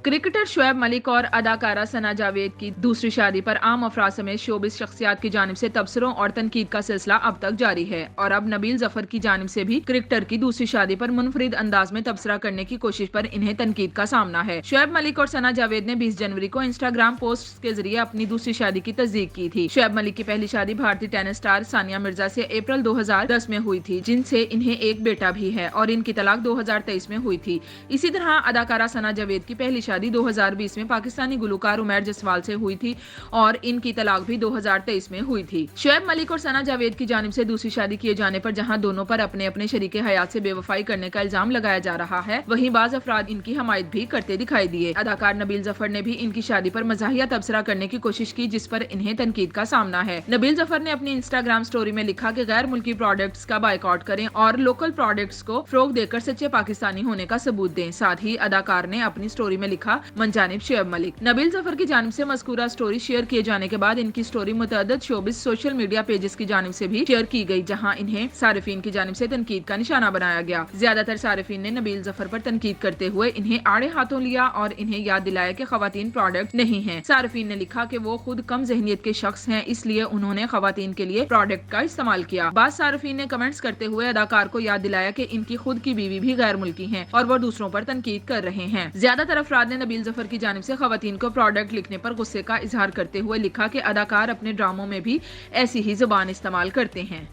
Cricketer Shoaib Malik اور اداکارہ ثنا جاوید کی دوسری شادی پر عام افراد سمیت شوبز شخصیات کی جانب سے تبصروں اور تنقید کا سلسلہ اب تک جاری ہے اور اب نبیل ظفر کی جانب سے بھی کرکٹر کی دوسری شادی پر منفرد انداز میں تبصرہ کرنے کی کوشش پر انہیں تنقید کا سامنا ہے۔ شعیب ملک اور ثنا جاوید نے 20 جنوری کو انسٹاگرام پوسٹ کے ذریعے اپنی دوسری شادی کی تصدیق کی تھی۔ شعیب ملک کی پہلی شادی بھارتی ٹینس اسٹار ثانیہ مرزا سے اپریل 2010 میں ہوئی تھی، جن سے انہیں ایک بیٹا بھی ہے اور ان کی طلاق 2023 میں ہوئی تھی۔ اسی طرح اداکارہ ثنا جاوید کی پہلی شادی 2020 میں پاکستانی گلوکار عمیر جسوال سے ہوئی تھی اور ان کی طلاق بھی 2023 میں ہوئی تھی۔ شعیب ملک اور ثنا جاوید کی جانب سے دوسری شادی کیے جانے پر جہاں دونوں پر اپنے اپنے شریک حیات سے بے وفائی کرنے کا الزام لگایا جا رہا ہے، وہیں بعض افراد ان کی حمایت بھی کرتے دکھائی دیے۔ اداکار نبیل ظفر نے بھی ان کی شادی پر مزاحیہ تبصرہ کرنے کی کوشش کی، جس پر انہیں تنقید کا سامنا ہے۔ نبیل ظفر نے اپنی انسٹاگرام سٹوری میں لکھا کہ غیر ملکی پروڈکٹس کا بائیکاٹ کریں اور لوکل پروڈکٹس کو فروغ دے کر سچے پاکستانی ہونے کا ثبوت دیں۔ ساتھ ہی اداکار نے اپنی سٹوری میں لکھا، من جانب شعیب ملک۔ نبیل ظفر کی جانب سے مذکورہ سٹوری شیئر کیے جانے کے بعد ان کی سٹوری متعدد شوبز سوشل میڈیا پیجز کی جانب سے بھی شیئر کی گئی، جہاں انہیں صارفین کی جانب سے تنقید کا نشانہ بنایا گیا۔ زیادہ تر صارفین نے نبیل ظفر پر تنقید کرتے ہوئے انہیں آڑے ہاتھوں لیا اور انہیں یاد دلایا کہ خواتین پروڈکٹ نہیں ہیں۔ صارفین نے لکھا کہ وہ خود کم ذہنیت کے شخص ہیں، اس لیے انہوں نے خواتین کے لیے پروڈکٹ کا استعمال کیا۔ بعض صارفین نے کمنٹس کرتے ہوئے اداکار کو یاد دلایا کہ ان کی خود کی بیوی بھی غیر ملکی ہیں اور وہ دوسروں پر تنقید کر رہے ہیں۔ زیادہ تر افراد نے نبیل ظفر کی جانب سے خواتین کو پروڈکٹ لکھنے پر غصے کا اظہار کرتے ہوئے لکھا کہ اداکار اپنے ڈراموں میں بھی ایسی ہی زبان استعمال کرتے ہیں۔